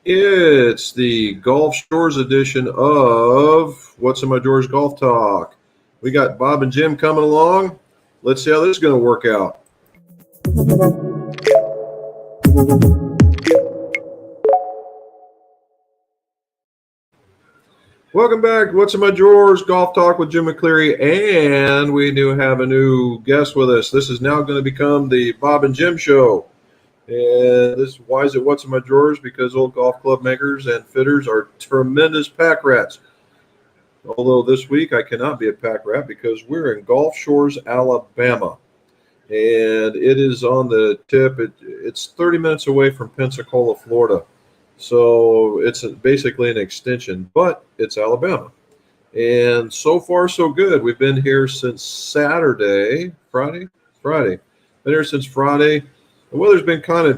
It's the Gulf Shores edition of What's in My Drawers Golf Talk. We got Bob and Jim coming along. Let's see how this is going to work out. Welcome back to What's in My Drawers Golf Talk with Jim McCleary, and we do have a new guest with us. This is now going to become the Bob and Jim Show. And why is it What's in My Drawers? Because old golf club makers and fitters are tremendous pack rats. Although this week I cannot be a pack rat because we're in Gulf Shores, Alabama. And it is on the tip. It's 30 minutes away from Pensacola, Florida. So it's basically an extension, but it's Alabama. And so far, so good. We've been here since Friday. Been here since Friday. The weather's been kind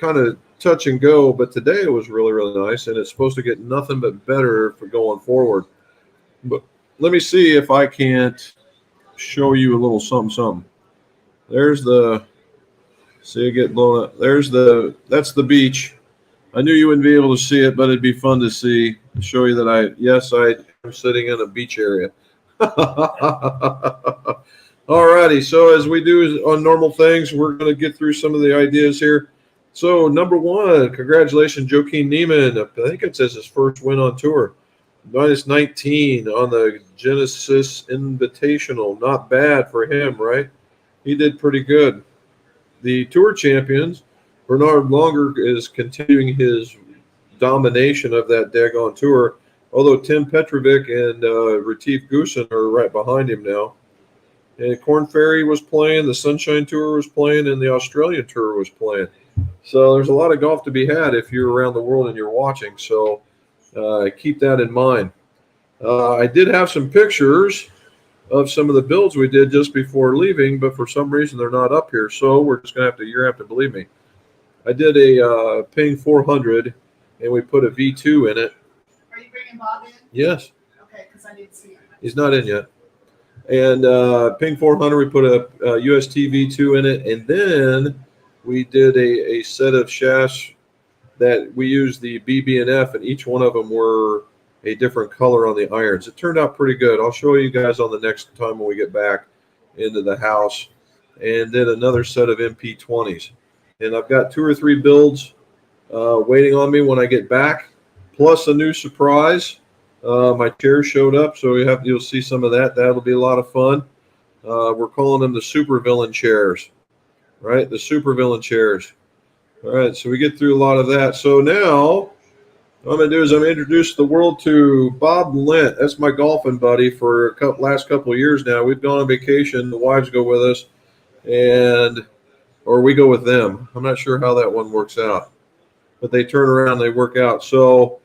of touch and go, but today it was really, really nice, and it's supposed to get nothing but better for going forward. But let me see if I can't show you a little something. There's see it get blown up. That's the beach. I knew you wouldn't be able to see it, but it'd be fun to see. To show you that I am sitting in a beach area. All righty. So as we do on normal things, we're going to get through some of the ideas here. So number one, congratulations, Joaquin Niemann. I think it says his first win on tour. -19 on the Genesis Invitational. Not bad for him, right? He did pretty good. The tour champions, Bernard Longer is continuing his domination of that daggone tour, although Tim Petrovic and Retief Goosen are right behind him now. And Korn Ferry was playing, the Sunshine Tour was playing, and the Australian Tour was playing. So there's a lot of golf to be had if you're around the world and you're watching. So keep that in mind. I did have some pictures of some of the builds we did just before leaving, but for some reason they're not up here. So we're just going to you're going to have to believe me. I did a Ping 400, and we put a V2 in it. Are you bringing Bob in? Yes. Okay, because I didn't see him. He's not in yet. And Ping 400, we put a UST V2 in it, and then we did a set of shafts that we used the BB and F, and each one of them were a different color on the irons. It turned out pretty good. I'll show you guys on the next time when we get back into the house. And then another set of MP20s. And I've got 2 or 3 builds waiting on me when I get back, plus a new surprise. My chair showed up, so you'll see some of that. That'll be a lot of fun. We're calling them the supervillain chairs, right? The supervillain chairs. All right, so we get through a lot of that. So now what I'm going to do is I'm going to introduce the world to Bob Lent. That's my golfing buddy for last couple of years now. We've gone on vacation. The wives go with us, or we go with them. I'm not sure how that one works out, but they turn around, they work out. So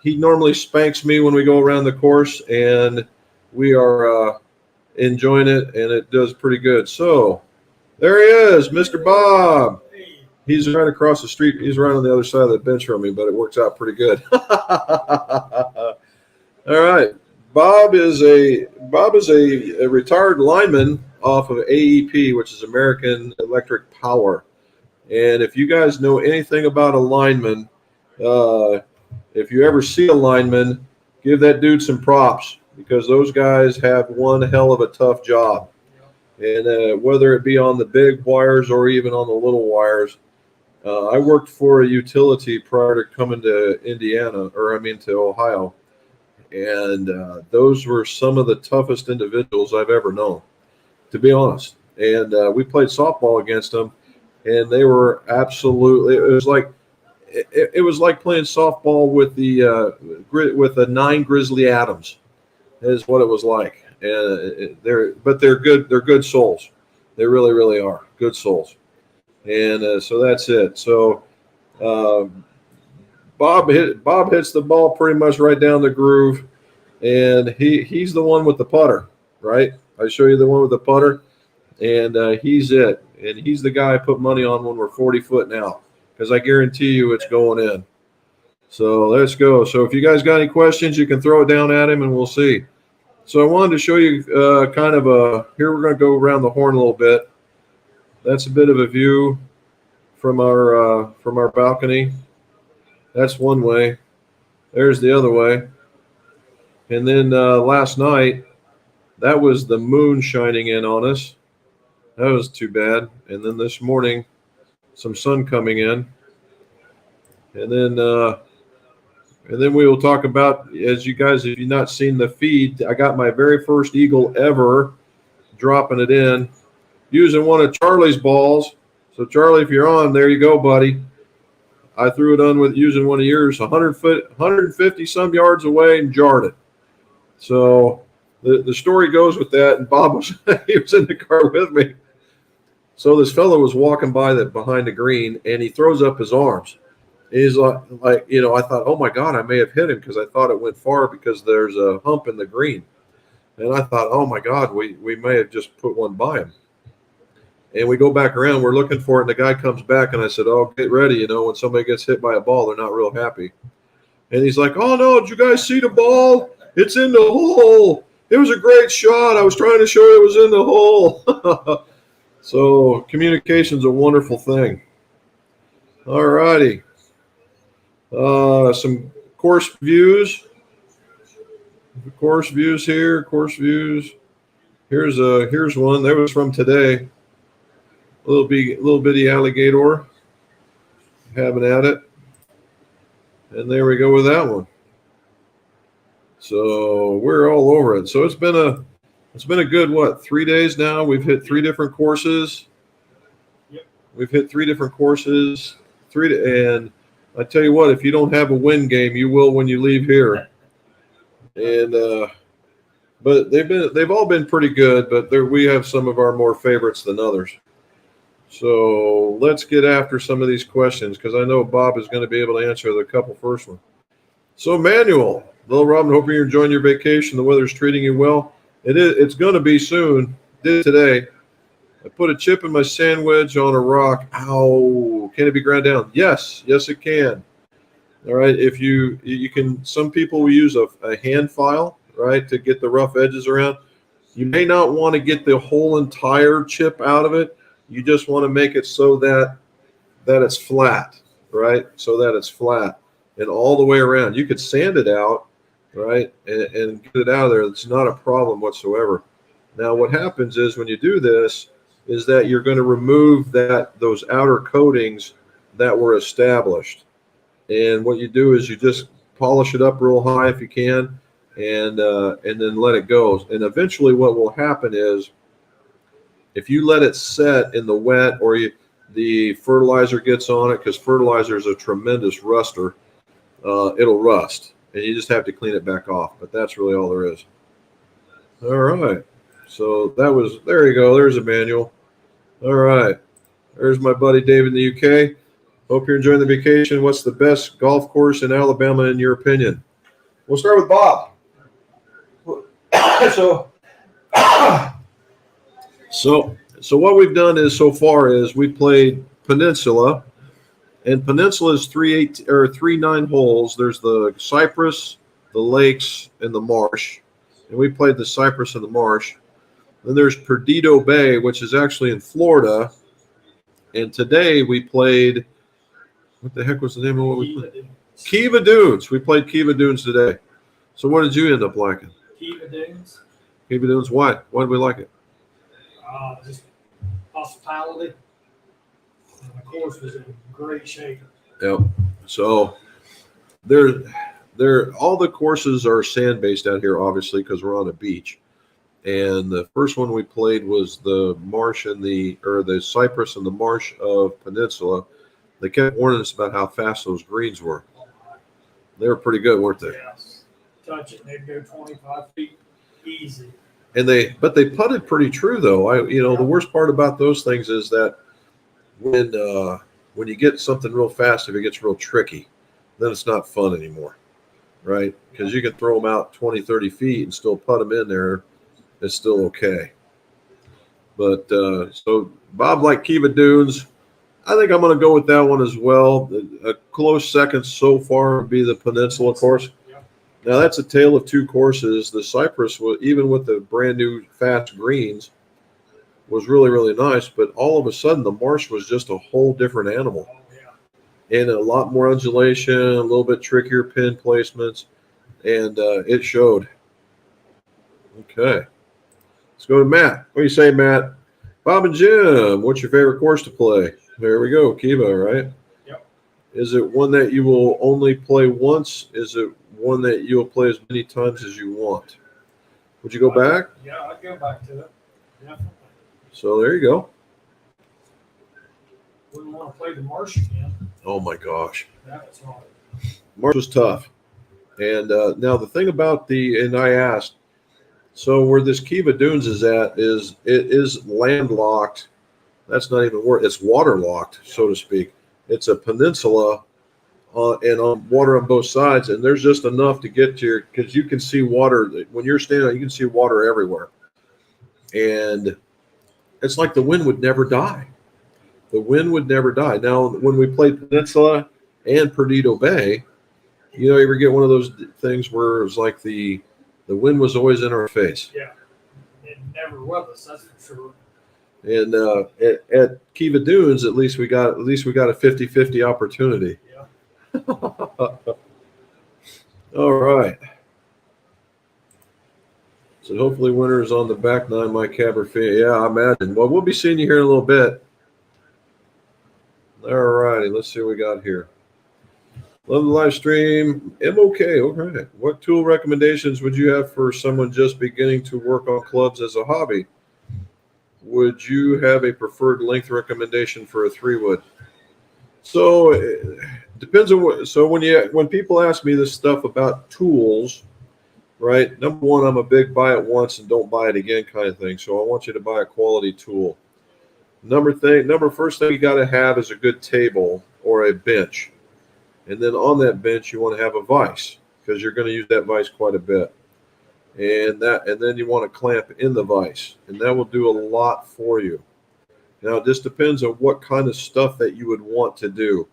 he normally spanks me when we go around the course, and we are enjoying it, and it does pretty good. So there he is, Mr. Bob. He's right across the street. He's right on the other side of the bench from me, but it works out pretty good. All right. Bob is a retired lineman off of AEP, which is American Electric Power. And if you guys know anything about a lineman, if you ever see a lineman, give that dude some props, because those guys have one hell of a tough job. And whether it be on the big wires or even on the little wires, I worked for a utility prior to coming to to Ohio. And those were some of the toughest individuals I've ever known, to be honest. And we played softball against them, and they were absolutely. It was like playing softball with the 9 Grizzly Adams, is what it was like. And they're good. They're good souls. They really, really are good souls. And so that's it. So Bob hits the ball pretty much right down the groove, and he's the one with the putter, right? I show you the one with the putter, and he's it. And he's the guy I put money on when we're 40 foot now, because I guarantee you it's going in. So let's go. So if you guys got any questions, you can throw it down at him, and we'll see. So I wanted to show you here we're going to go around the horn a little bit. That's a bit of a view from our balcony. That's one way. There's the other way. And then last night, that was the moon shining in on us. That was too bad. And then this morning, some sun coming in. And then we will talk about, as you guys, if you've not seen the feed, I got my very first eagle ever, dropping it in, using one of Charlie's balls. So Charlie, if you're on, there you go, buddy. I threw it on with using one of yours, 150 some yards away, and jarred it. So the story goes with that, and Bob was he was in the car with me. So this fellow was walking by behind the green, and he throws up his arms. He's like, I thought, oh my God, I may have hit him because I thought it went far because there's a hump in the green. And I thought, oh my God, we may have just put one by him. And we go back around, we're looking for it, and the guy comes back, and I said, oh, get ready. When somebody gets hit by a ball, they're not real happy. And he's like, oh no, did you guys see the ball? It's in the hole. It was a great shot. I was trying to show you it was in the hole. So communication's a wonderful thing. All righty. Some course views. Course views here. Course views. Here's one. That was from today. Little bitty alligator. Having at it. And there we go with that one. So we're all over it. So it's been a good 3 days now. We've hit 3 different courses. Yep. We've hit 3 different courses. And I tell you what, if you don't have a win game, you will when you leave here. And but they've all been pretty good, but we have some of our more favorites than others. So let's get after some of these questions because I know Bob is going to be able to answer the couple first one. So Manuel, Little Robin, hope you're enjoying your vacation. The weather's treating you well. It's going to be soon. Did today. I put a chip in my sandwich on a rock. Ow. Can it be ground down? Yes, it can. All right. If you can, some people will use a hand file, right, to get the rough edges around. You may not want to get the whole entire chip out of it. You just want to make it so that it's flat, right? So that it's flat and all the way around. You could sand it out, right, and get it out of there. It's not a problem whatsoever. Now, what happens is when you do this is that you're going to remove those outer coatings that were established. And what you do is you just polish it up real high if you can, and then let it go. And eventually what will happen is if you let it set in the wet or the fertilizer gets on it, because fertilizer is a tremendous ruster, it'll rust. And you just have to clean it back off. But that's really all there is. All right. So there you go. There's a manual. All right. There's my buddy David in the UK. Hope you're enjoying the vacation. What's the best golf course in Alabama in your opinion? We'll start with Bob. So what we've done is so far is we played Peninsula, and Peninsula is 9 holes. There's the Cypress, the Lakes, and the Marsh, and we played the Cypress and the Marsh. Then there's Perdido Bay, which is actually in Florida, and today we played. What the heck was the name of what we played? Kiva Dunes. We played Kiva Dunes today. So what did you end up liking? Kiva Dunes. Kiva Dunes. Why? Why did we like it? Just hospitality. And the course was in great shape. Yep. So all the courses are sand based out here, obviously, because we're on a beach. And the first one we played was the Marsh and the Cypress and the Marsh of Peninsula. They kept warning us about how fast those greens were. They were pretty good, weren't they? Yes. Touch it, they'd go 25 feet easy. But they putted pretty true though. The worst part about those things is that when you get something real fast, if it gets real tricky, then it's not fun anymore, right? Because you can throw them out 20, 30 feet and still put them in there. It's still okay. But so Bob liked Kiva Dunes. I think I'm going to go with that one as well. A close second so far would be the Peninsula course. Now, that's a tale of two courses. The Cypress, even with the brand new fast greens, was really, really nice. But all of a sudden, the Marsh was just a whole different animal. and a lot more undulation, a little bit trickier pin placements, and it showed. Okay. Let's go to Matt. What do you say, Matt? Bob and Jim, what's your favorite course to play? There we go, Kiva, right? Yep. Is it one that you will only play once? Is it one that you'll play as many times as you want? Would you go back? Yeah, I'd go back to it. Definitely. So there you go. Wouldn't want to play the marsh again. Oh my gosh. That was hard. March was tough. And now the thing about and I asked, so where this Kiva Dunes is at it is landlocked. That's not even word. It's waterlocked, so to speak. It's a peninsula and on water on both sides. And there's just enough to get to because you can see water. When you're standing, you can see water everywhere. And it's like the wind would never die. The wind would never die. Now, when we played Peninsula and Perdido Bay, you ever get one of those things where it was like the wind was always in our face. Yeah. It never was, that's for sure. And at Kiva Dunes, at least we got a 50-50 opportunity. Yeah. All right. So hopefully winter is on the back nine, my Cabernet. Yeah, I imagine. Well, we'll be seeing you here in a little bit. All righty, let's see what we got here. Love the live stream. MOK, okay. What tool recommendations would you have for someone just beginning to work on clubs as a hobby? Would you have a preferred length recommendation for a 3-wood? So it depends on what. So when people ask me this stuff about tools, right? Number one, I'm a big buy it once and don't buy it again kind of thing. So I want you to buy a quality tool. First thing you got to have is a good table or a bench. And then on that bench, you want to have a vise because you're going to use that vise quite a bit. And then you want to clamp in the vise, and that will do a lot for you. Now, it just depends on what kind of stuff that you would want to do.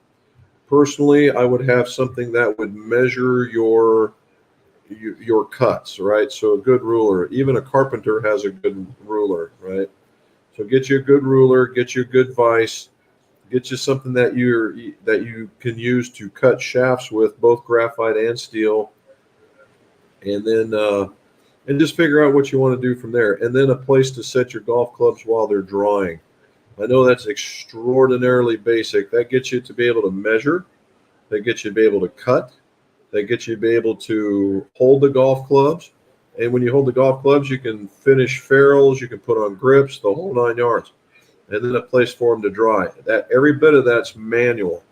Personally, I would have something that would measure your cuts, right? So a good ruler. Even a carpenter has a good ruler, right? So get you a good ruler, get you a good vise, get you something that you can use to cut shafts with, both graphite and steel, and then and just figure out what you want to do from there. And then a place to set your golf clubs while they're drying. I know that's extraordinarily basic. That gets you to be able to measure. That gets you to be able to cut. That gets you to be able to hold the golf clubs. And when you hold the golf clubs, you can finish ferrules, you can put on grips, the whole 9 yards. And then a place for them to dry. That every bit of that's manual.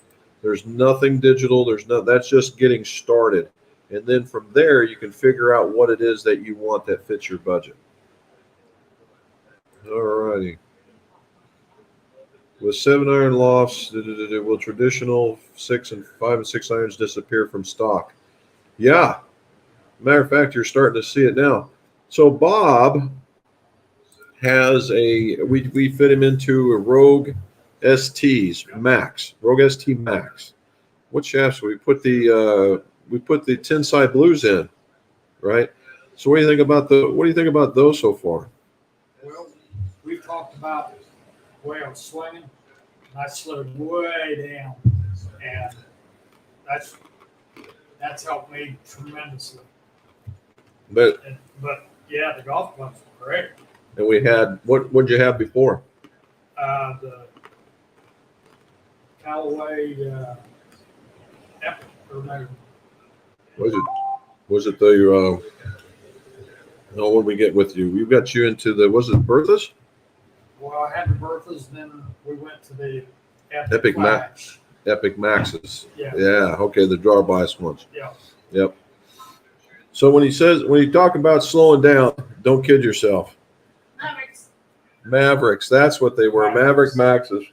There's nothing digital. That's just getting started. And then from there, you can figure out what it is that you want that fits your budget. All righty. With 7-iron lofts, will traditional 5 and 6 irons disappear from stock? Yeah. Matter of fact, you're starting to see it now. So Bob has we fit him into a Rogue STs Max, Rogue ST Max. What shafts we put the Tensai Blues in, right? So what do you think about those so far? Well, we've talked about the way I was swinging, and I slowed way down, and that's helped me tremendously. But yeah, the golf clubs were great. And we had what'd you have before? The Callaway Epic or no. Was it the no, what did we get with you? We got you into was it Bertha's? Well, I had the Berthas, then we went to the Epic Flash. Epic Maxes. Yeah. Yeah, okay, the draw bias ones. Yeah. Yep. So when you talk about slowing down, don't kid yourself. Mavericks, that's what they were. Maverick Maxes.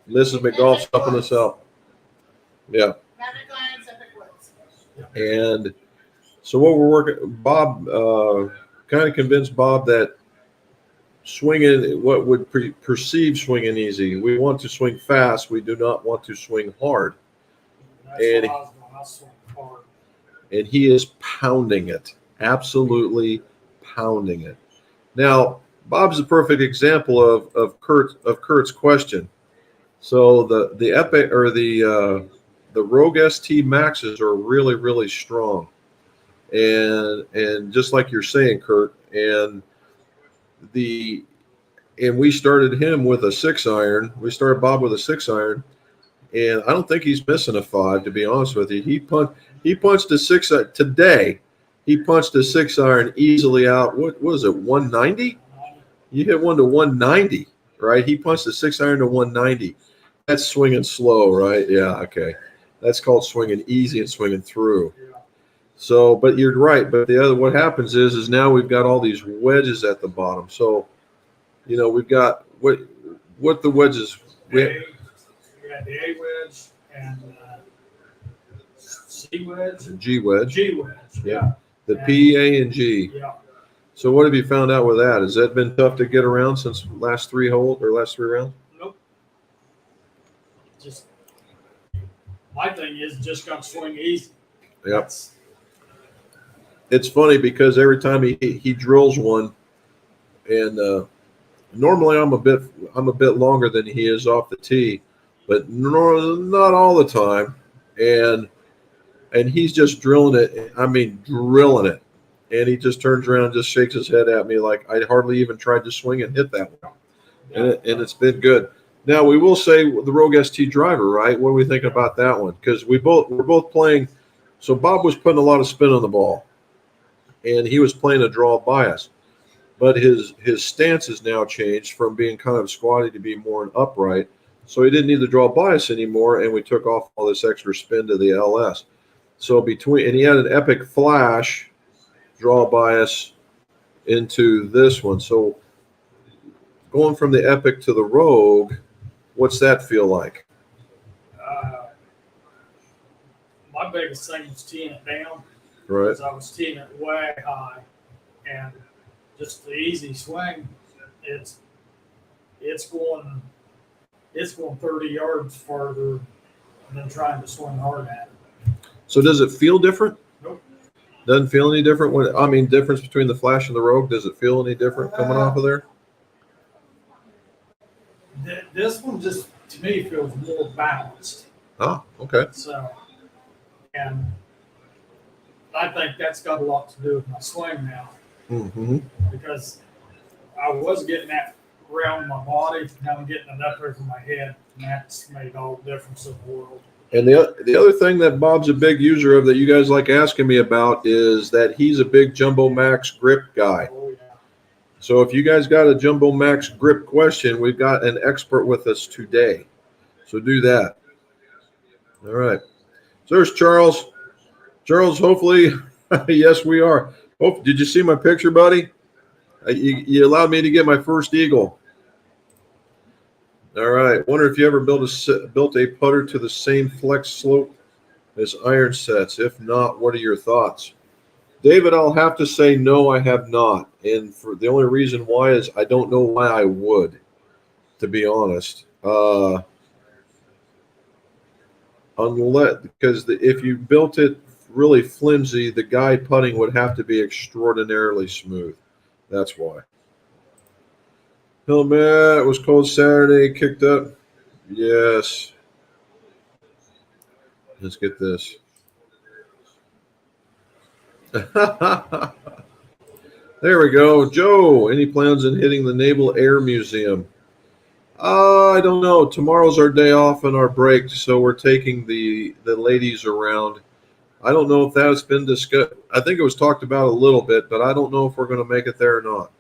Mrs. McGolf's helping us out. Yeah. Maverick Lions, Epic Woods. And so what we're working, Bob kind of convinced Bob that swinging, what would perceive swinging easy. We want to swing fast. We do not want to swing hard. That's what I was doing. I swung hard. And he is pounding it, absolutely pounding it. Now, Bob's a perfect example of Kurt's question. So the Epic or the the Rogue ST Maxes are really, really strong. And just like you're saying, Kurt, and we started him with a 6-iron. We started Bob with a 6-iron, and I don't think he's missing a 5. To be honest with you, he punched a 6 today. He punched a 6-iron easily out. What was it? 190. You hit one to 190, right? He punched a 6-iron to 190. That's swinging slow, right? Yeah. Okay. That's called swinging easy and swinging through. So, but you're right. But what happens is now we've got all these wedges at the bottom. So, we've got what the wedges. We had the A wedge and C wedge. G wedge. G wedge. Yeah. The P, A, and G. Yeah. So what have you found out with that? Has that been tough to get around since last three rounds? Nope. Just my thing is just gonna swing easy. Yep. It's funny because every time he drills one, and normally I'm a bit longer than he is off the tee, but not all the time, and he's just drilling it. I mean, drilling it, and he just turns around and just shakes his head at me like I hardly even tried to swing and hit that one, and it's been good. Now we will say the Rogue ST driver, right? What do we think about that one? Because we're both playing. So Bob was putting a lot of spin on the ball, and he was playing a draw bias, but his stance has now changed from being kind of squatty to be more an upright. So he didn't need the draw bias anymore, and we took off all this extra spin to the LS. So and he had an epic flash draw bias into this one. So going from the epic to the Rogue, what's that feel like? My biggest thing was teeing it down. Right. Because I was teeing it way high, and just the easy swing, it's going 30 yards farther than trying to swing hard at it. So does it feel different? Nope. Doesn't feel any different difference between the Flash and the Rogue, does it feel any different coming off of there? This one just, to me, feels more balanced. Oh, okay. So, and I think that's got a lot to do with my swing now. Mm-hmm. Because I was getting that around my body, now I'm getting it up over my head, and that's made all the difference in the world. And the other thing that Bob's a big user of that you guys like asking me about is that he's a big Jumbo Max grip guy. Oh, yeah. So if you guys got a Jumbo Max grip question, we've got an expert with us today. So do that. All right. So there's Charles. Charles, hopefully, yes, we are. Oh, did you see my picture, buddy? You allowed me to get my first eagle. All right. Wonder if you ever built a putter to the same flex slope as iron sets. If not, what are your thoughts? David, I'll have to say no, I have not. And for the only reason why is I don't know why I would, to be honest. Because if you built it really flimsy, the guy putting would have to be extraordinarily smooth. That's why. Helmet, it was cold Saturday, kicked up. Yes. Let's get this. There we go. Joe, any plans on hitting the Naval Air Museum? I don't know. Tomorrow's our day off and our break, so we're taking the ladies around. I don't know if that's been discussed. I think it was talked about a little bit, but I don't know if we're going to make it there or not.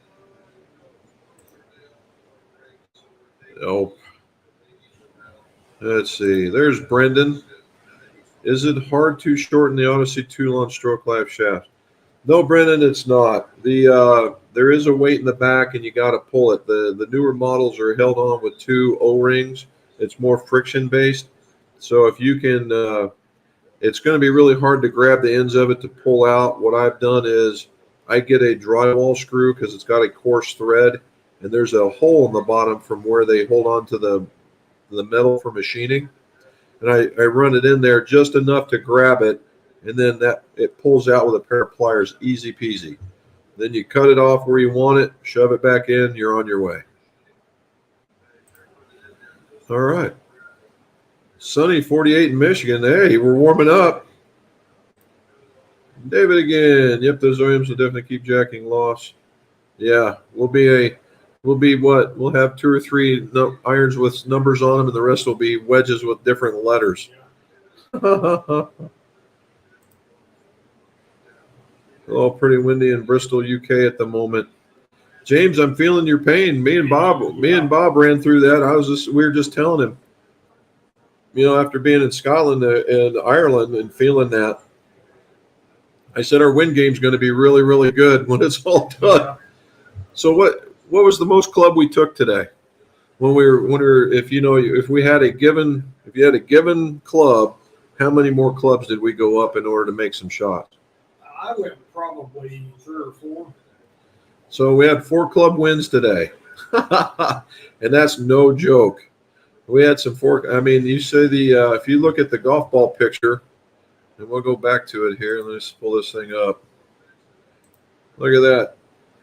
Nope. Let's see. There's Brendan. Is it hard to shorten the Odyssey 2-launch stroke life shaft? No, Brendan, it's not. There is a weight in the back, and you got to pull it. The newer models are held on with 2 O-rings. It's more friction-based. So if you can it's going to be really hard to grab the ends of it to pull out. What I've done is I get a drywall screw because it's got a coarse thread, and there's a hole in the bottom from where they hold on to the metal for machining. And I run it in there just enough to grab it, and then it pulls out with a pair of pliers, easy peasy. Then you cut it off where you want it, shove it back in, you're on your way. All right. Sunny 48 in Michigan. Hey, we're warming up. David again. Yep, those Williams will definitely keep jacking loss. Yeah, we'll be what? We'll have 2 or 3 irons with numbers on them, and the rest will be wedges with different letters. Oh, pretty windy in Bristol, UK at the moment. James, I'm feeling your pain. Me and Bob ran through that. We were just telling him, after being in Scotland and Ireland and feeling that, I said our wind game's going to be really, really good when it's all done. Yeah. So what was the most club we took today? When we were if you had a given club, how many more clubs did we go up in order to make some shots? I went probably 3 or 4. So we had 4 club wins today. And that's no joke. We had some 4. I mean, you say if you look at the golf ball picture, and we'll go back to it here. Let's pull this thing up. Look at that.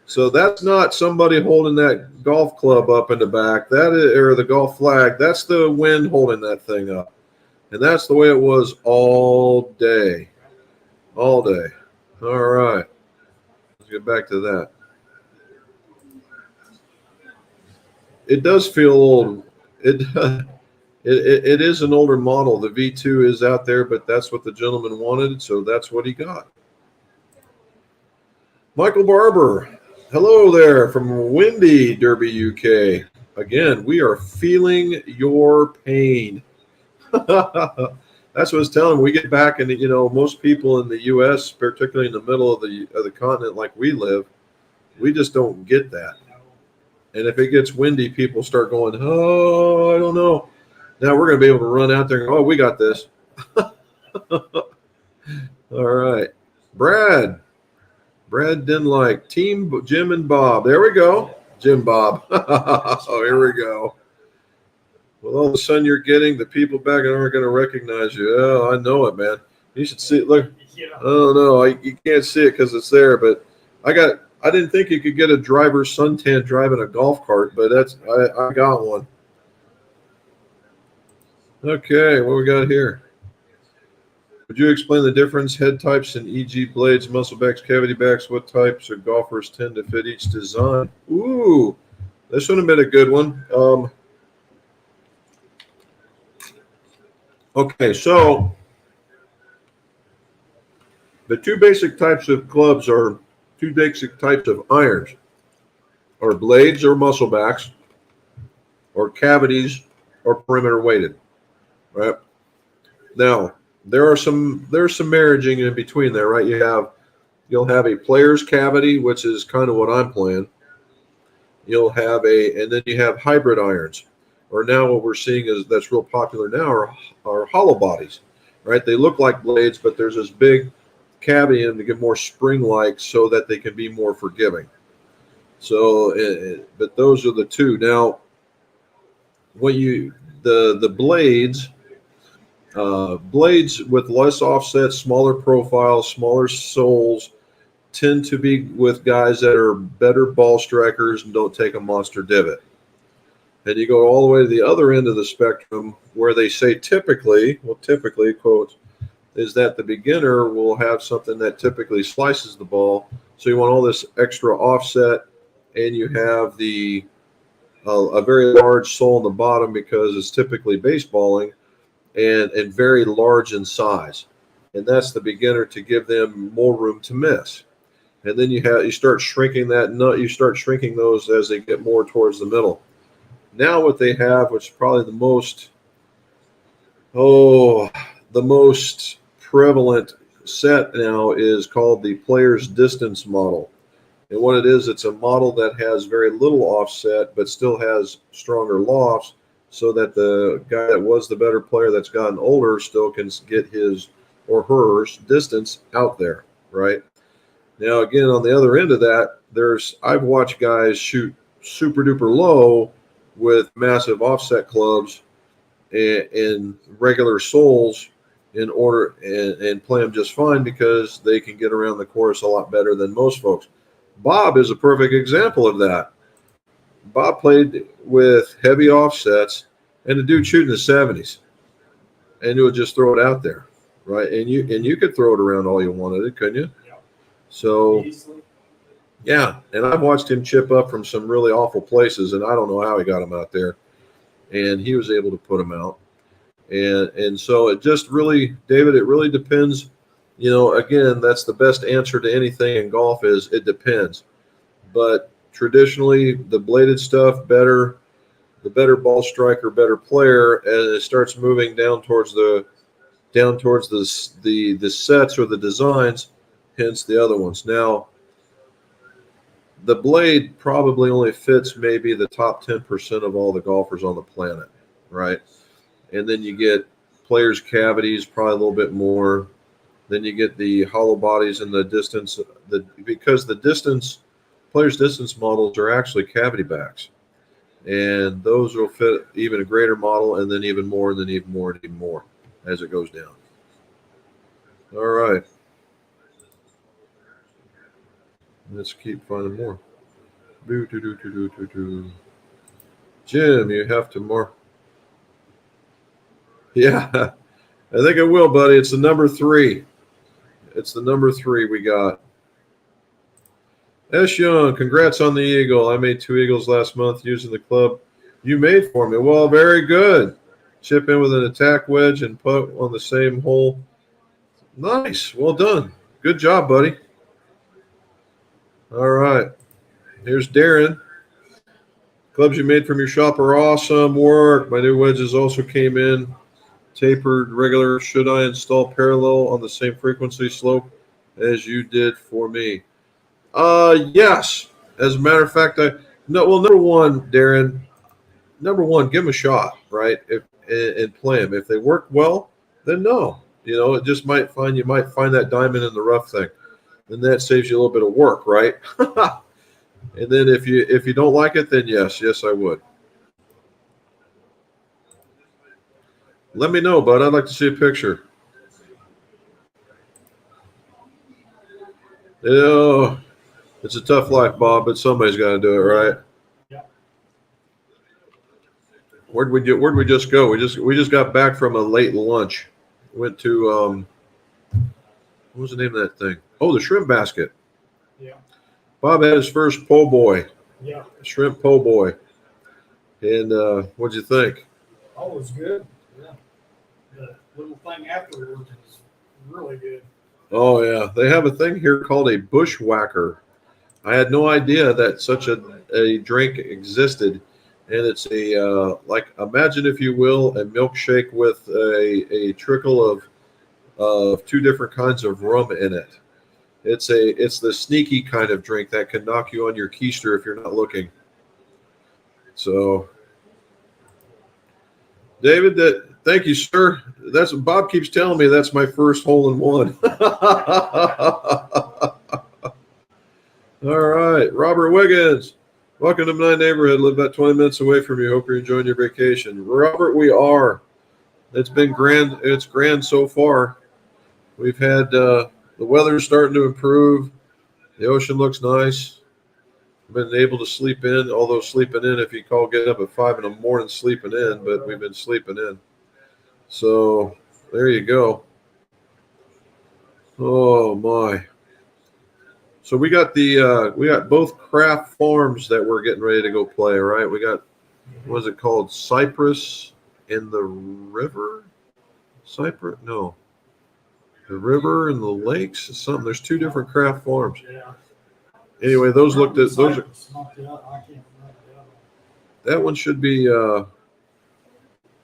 So that's not somebody holding that golf club up in the back. That is, or the golf flag. That's the wind holding that thing up. And that's the way it was all day. All day. All right. Let's get back to that. It does feel old. It is an older model. The V2 is out there, but that's what the gentleman wanted, so that's what he got. Michael Barber, hello there from windy Derby, UK. Again, we are feeling your pain. That's what I was telling him. We get back, and most people in the U.S., particularly in the middle of the continent like we live, we just don't get that. And if it gets windy, people start going, oh, I don't know. Now we're going to be able to run out there and go, oh, we got this. All right. Brad Denlike, Team Jim and Bob. There we go. Jim Bob. Oh, here we go. With all the sun you're getting, the people back aren't going to recognize you. Oh, I know it, man. You should see it. Look. Yeah. Oh, no, you can't see it because it's there. But I didn't think you could get a driver's suntan driving a golf cart, but I got one. Okay, what we got here? Would you explain the difference, head types in e.g. blades, muscle backs, cavity backs? What types of golfers tend to fit each design? Ooh, this would have been a good one. Okay, so the 2 basic types of clubs are 2 basic types of irons, or blades or muscle backs, or cavities or perimeter weighted. Right. Now there's some marriaging in between there, right? You'll have a player's cavity, which is kind of what I'm playing. You'll have and then you have hybrid irons, or now what we're seeing is that's real popular now are hollow bodies, right? They look like blades, but there's this big cavity in them to get more spring-like so that they can be more forgiving. So, but those are the 2. Now, when the blades with less offset, smaller profiles, smaller soles, tend to be with guys that are better ball strikers and don't take a monster divot. And you go all the way to the other end of the spectrum where they say typically, quotes, is that the beginner will have something that typically slices the ball. So you want all this extra offset, and you have a very large sole in the bottom because it's typically baseballing and very large in size. And that's the beginner to give them more room to miss. And then you start shrinking that nut. You start shrinking those as they get more towards the middle. Now what they have, which is probably the most prevalent set now, is called the player's distance model. And what it is, it's a model that has very little offset but still has stronger lofts, so that the guy that was the better player that's gotten older still can get his or her distance out there, right? Now, again, on the other end of that, I've watched guys shoot super duper low with massive offset clubs and regular soles in order and play them just fine because they can get around the course a lot better than most folks. Bob is a perfect example of that. Bob played with heavy offsets, and the dude shooting the 70s. and it would just throw it out there, right? And you could throw it around all you wanted, couldn't you? Yeah. So Easily. yeah, and I've watched him chip up from some really awful places, and I don't know how he got them out there, and he was able to put them out. And so it just really, David, it really depends. You know, again, that's the best answer to anything in golf is it depends. But traditionally, the bladed stuff better, the better ball striker, better player, as it starts moving down towards the the sets or the designs, hence the other ones. Now, the blade probably only fits maybe the top 10% of all the golfers on the planet, right? And then you get players' cavities, probably a little bit more. Then you get the hollow bodies and the distance, because the distance, players' distance models are actually cavity backs. And those will fit even a greater model, and then even more, and then even more, and even more as it goes down. All right. Let's keep finding more. Jim, you have to more. Yeah, I think it will, buddy. It's the number 3. It's the number 3 we got. S. Young, congrats on the eagle. I made 2 eagles last month using the club you made for me. Well, very good. Chip in with an attack wedge and put on the same hole. Nice. Well done. Good job, buddy. All right. Here's Darren. Clubs you made from your shop are awesome work. My new wedges also came in tapered regular. Should I install parallel on the same frequency slope as you did for me? Yes. As a matter of fact, number one, Darren, give them a shot, right? And play them. If they work well, then no. You know, it just you might find that diamond in the rough thing, and that saves you a little bit of work, right? And then if you don't like it, then yes, I would. Let me know, bud. I'd like to see a picture. Oh, it's a tough life, Bob, but somebody's got to do it, right? Yeah. Where'd we just go? We just got back from a late lunch. Went to what was the name of that thing? Oh, the shrimp basket. Yeah. Bob had his first po' boy. Yeah. Shrimp po' boy. And what'd you think? Oh, it was good. Yeah. The little thing afterwards was really good. Oh yeah, they have a thing here called a bushwhacker. I had no idea that such a drink existed, and it's a like, imagine if you will, a milkshake with a trickle of 2 different kinds of rum in it. It's the sneaky kind of drink that can knock you on your keister if you're not looking. So, David, thank you, sir. That's what Bob keeps telling me. That's my first hole in one. All right, Robert Wiggins. Welcome to my neighborhood. Live about 20 minutes away from you. Hope you're enjoying your vacation. Robert, we are. It's been grand. It's grand so far. We've had the weather's starting to improve. The ocean looks nice. Been able to sleep in, although sleeping in, if you call getting up at 5 in the morning, sleeping in, but we've been sleeping in. So there you go. Oh my. So we got both craft farms that we're getting ready to go play, right? We got, what is it called? Cypress in the river? Cypress? No. The river and the lakes, something. There's 2 different craft farms. Yeah. Anyway, those are That that one should be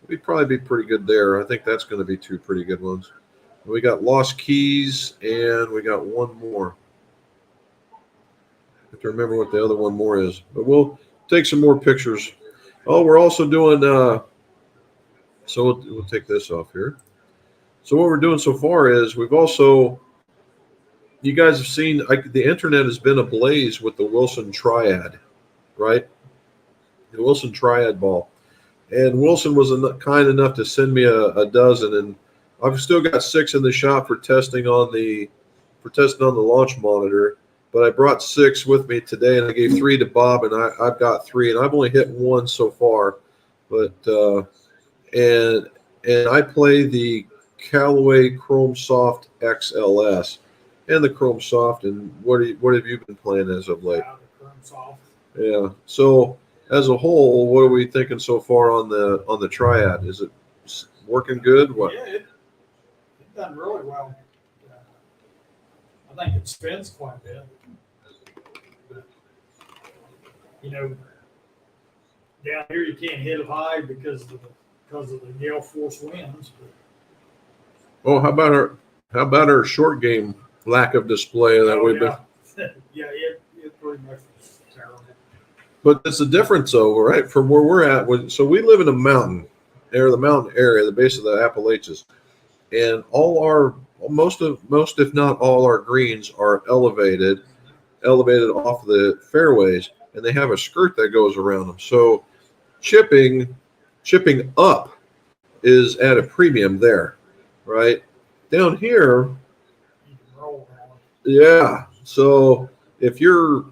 we'd probably be pretty good there. I think that's going to be 2 pretty good ones. We got Lost Keys and we got one more. I have to remember what the other one more is, but we'll take some more pictures. Oh, we're also doing so we'll take this off here. So what we're doing so far is we've also, you guys have seen, the internet has been ablaze with the Wilson Triad, right? The Wilson Triad ball. And Wilson was kind enough to send me a dozen, and I've still got 6 in the shop for testing on the launch monitor. But I brought 6 with me today, and I gave 3 to Bob, and I've got 3, and I've only hit 1 so far. But and and I play the Callaway Chrome Soft XLS and the Chrome Soft. And what have you been playing as of late? The Chrome Soft. Yeah. So as a whole, what are we thinking so far on the Triad? Is it working good? What? Yeah, it done really well. I think it spins quite a bit. But, you know, down here you can't hit it high because of the gale force winds. But, Oh, how about our short game lack of display that we've been? Yeah, it pretty much was terrible. But it's a difference, though, right? From where we're at. So we live in a mountain, the mountain area, the base of the Appalachians, and most if not all our greens are elevated off the fairways, and they have a skirt that goes around them. So chipping up is at a premium there, right? Down here, You can roll down. yeah. So if you're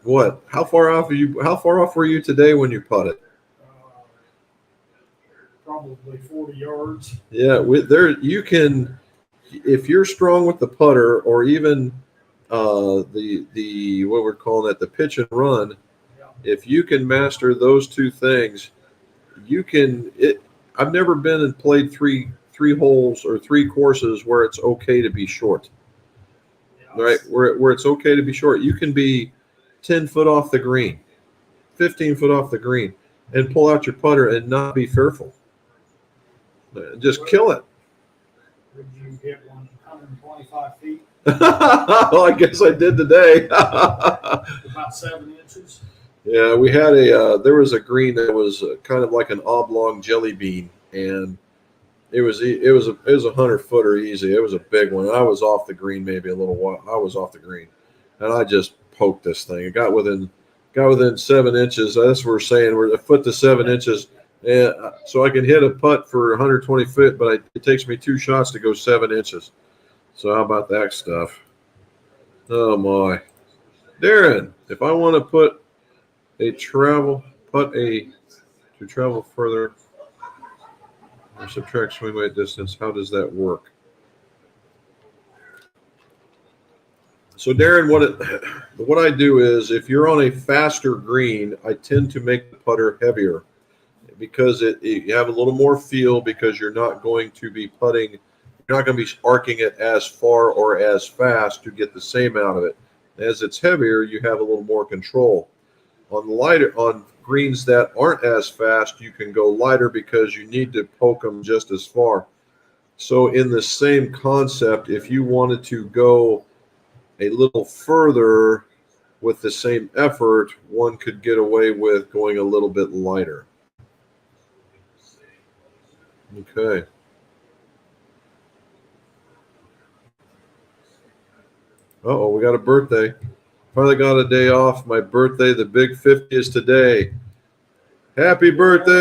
what? How far off were you today when you putted? Probably 40 yards. Yeah, there you can, if you're strong with the putter, or even the what we're calling it, the pitch and run. Yeah. If you can master those two things, you can. I've never been and played three holes or three courses where it's okay to be short. Yeah. Right, where it's okay to be short. You can be 10 foot off the green, 15 foot off the green, and pull out your putter and not be fearful. Just kill it. Would you hit 125 feet? Well, I guess I did today. About 7 inches. Yeah, we had there was a green that was kind of like an oblong jelly bean, and it was a 100-footer easy. It was a big one. I was off the green maybe a little while. I was off the green, and I just poked this thing. It got within 7 inches. That's what we're saying. We're a foot to 7 inches, and so I can hit a putt for 120 feet, but it takes me 2 shots to go 7 inches. So how about that stuff? Oh my, Darren! If I want to put to travel further or subtract swing weight distance, how does that work? So Darren, what I do is, if you're on a faster green, I tend to make the putter heavier because you have a little more feel, because you're not going to be putting, you're not going to be arcing it as far or as fast to get the same out of it. As it's heavier, you have a little more control. On greens that aren't as fast, you can go lighter because you need to poke them just as far. So in the same concept, if you wanted to go a little further with the same effort, one could get away with going a little bit lighter. Okay. Uh-oh, we got a birthday. Finally got a day off. My birthday, the big 50, is today. Happy birthday,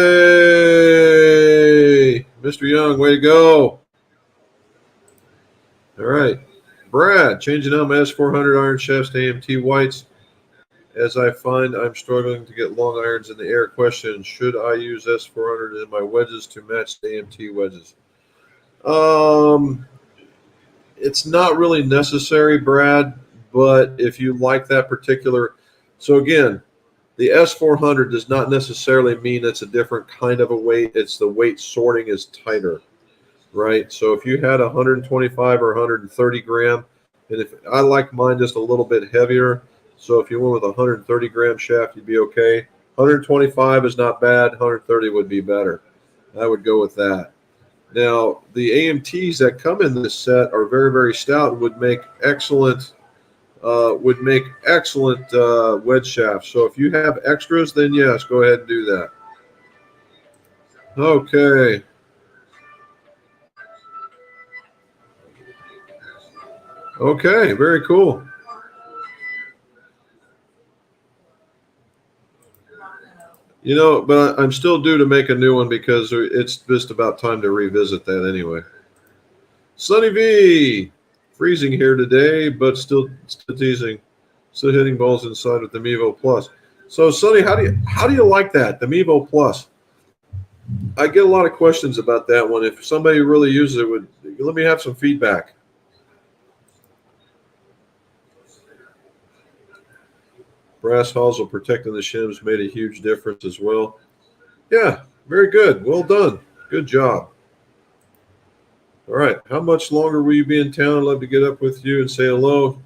Mr. Young. Way to go. All right. Brad, changing out my S400 iron shafts to AMT whites, as I find I'm struggling to get long irons in the air. Question, should I use S400 in my wedges to match the AMT wedges? It's not really necessary, Brad, but if you like that particular, so again, the S400 does not necessarily mean it's a different kind of a weight. It's the weight sorting is tighter, right? So if you had 125 or 130 gram, and if I like mine just a little bit heavier, so if you went with a 130 gram shaft, you'd be okay. 125 is not bad. 130 would be better. I would go with that. Now, the AMTs that come in this set are very, very stout and would make excellent wedge shafts. So if you have extras, then yes, go ahead and do that. Okay. Okay, very cool. You know, but I'm still due to make a new one because it's just about time to revisit that anyway. Sunny V, freezing here today, but still teasing, still hitting balls inside with the Mevo Plus. So Sunny, how do you like that, the Mevo Plus? I get a lot of questions about that one. If somebody really uses it, let me have some feedback. Brass hosel protecting the shims made a huge difference as well. Yeah, very good. Well done. Good job. All right. How much longer will you be in town? I'd love to get up with you and say hello.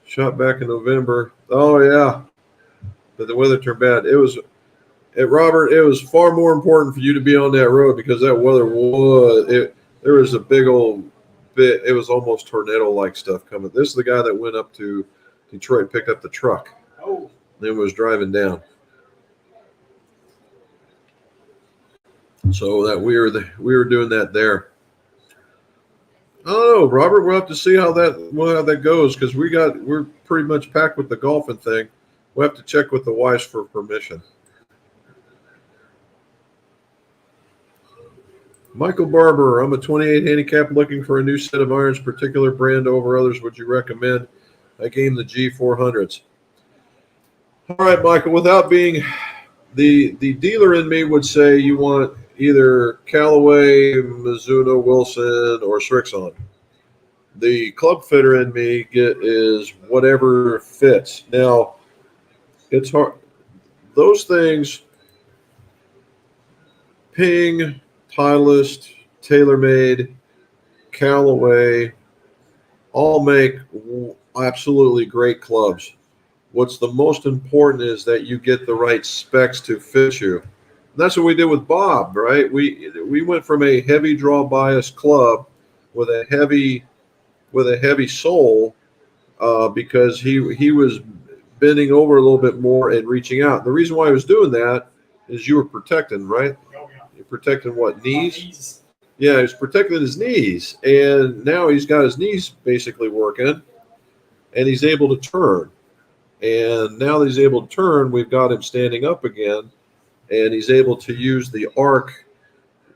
Shot back in November. Oh, yeah. But the weather turned bad. Robert, it was far more important for you to be on that road because that weather there was a big old bit. It was almost tornado-like stuff coming. This is the guy that went up to Detroit and picked up the truck. Oh. Then was driving down. So that we were doing that there. Oh, Robert, we'll have to see how that goes because we're pretty much packed with the golfing thing. We'll have to check with the wives for permission. Michael Barber, I'm a 28 handicap looking for a new set of irons, particular brand over others. Would you recommend? I game the G400s. All right, Michael, without being the dealer in me would say you want either Callaway, Mizuno, Wilson, or Srixon. The club fitter in me is whatever fits. Now, it's hard. Those things, Ping, Titleist, TaylorMade, Callaway, all make absolutely great clubs. What's the most important is that you get the right specs to fit you. And that's what we did with Bob, right? We went from a heavy draw bias club with a heavy sole because he was bending over a little bit more and reaching out. The reason why he was doing that is you were protecting, right? Oh, yeah. You're protecting what, knees? Yeah, he was protecting his knees, and now he's got his knees basically working, and he's able to turn. And now that he's able to turn, we've got him standing up again, and he's able to use the arc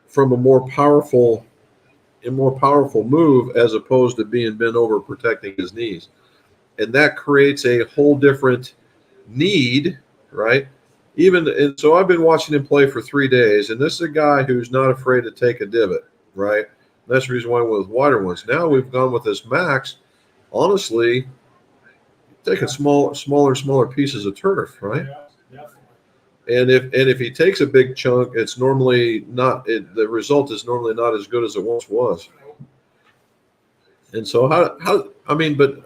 from a more powerful move as opposed to being bent over protecting his knees. And that creates a whole different need, right? And so I've been watching him play for 3 days, and this is a guy who's not afraid to take a divot, right? That's the reason why I went with wider ones. Now we've gone with this Max. Honestly, taking smaller pieces of turf, right? Yeah, definitely. And if he takes a big chunk, it's normally not. The result is normally not as good as it once was. And so but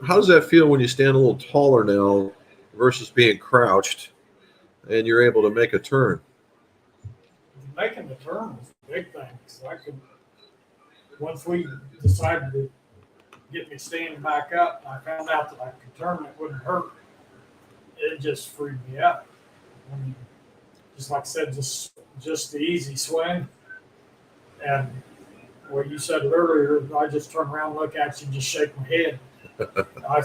how does that feel when you stand a little taller now versus being crouched, and you're able to make a turn? Making the turn was a big thing. So once we decided to get me standing back up, I found out that I could turn, it wouldn't hurt. It just freed me up. I mean, just like I said, just the easy swing. And what you said earlier, I just turn around, look at you, and just shake my head. I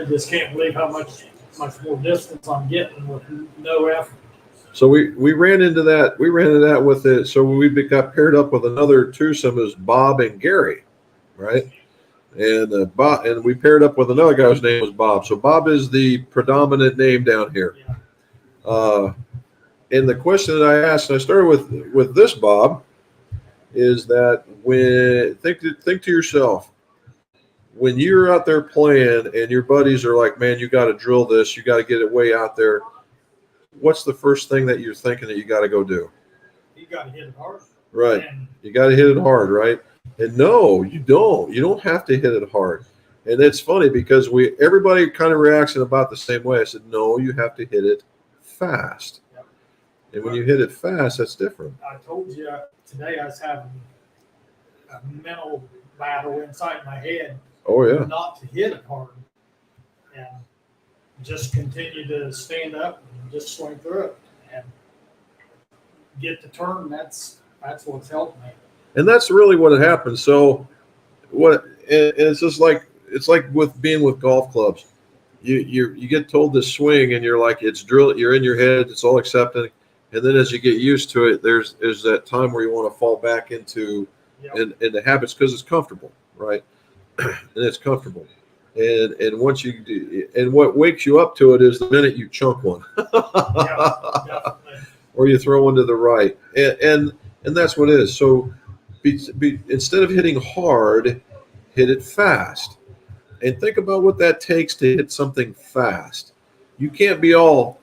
just can't believe how much more distance I'm getting with no effort. So we ran into that. We ran into that with it. So we got paired up with another twosome as Bob and Gary, right? And Bob, and we paired up with another guy whose name was Bob. So Bob is the predominant name down here. Yeah. And the question that I asked, and I started with this Bob, is that think to yourself, when you're out there playing and your buddies are like, man, you got to drill this, you got to get it way out there. What's the first thing that you're thinking that you got to go do? You got to hit it hard. Right. You got to hit it hard, right? And no, you don't. You don't have to hit it hard. And it's funny because everybody kind of reacts in about the same way. I said, no, you have to hit it fast. Yep. And when you hit it fast, that's different. I told you today I was having a mental battle inside my head. Oh, yeah. Not to hit it hard. And just continue to stand up and just swing through it and get the turn. That's what's helped me. And that's really what happens. So it's just like with being with golf clubs. You get told to swing and you're like, it's drill, you're in your head, it's all accepting. And then as you get used to it, there's that time where you want to fall back into in the habits because it's comfortable, right? And it's comfortable. And once you do, and what wakes you up to it is the minute you chunk one. Yeah, definitely. or you throw one to the right, and that's what it is. So instead of hitting hard, hit it fast, and think about what that takes to hit something fast. You can't be all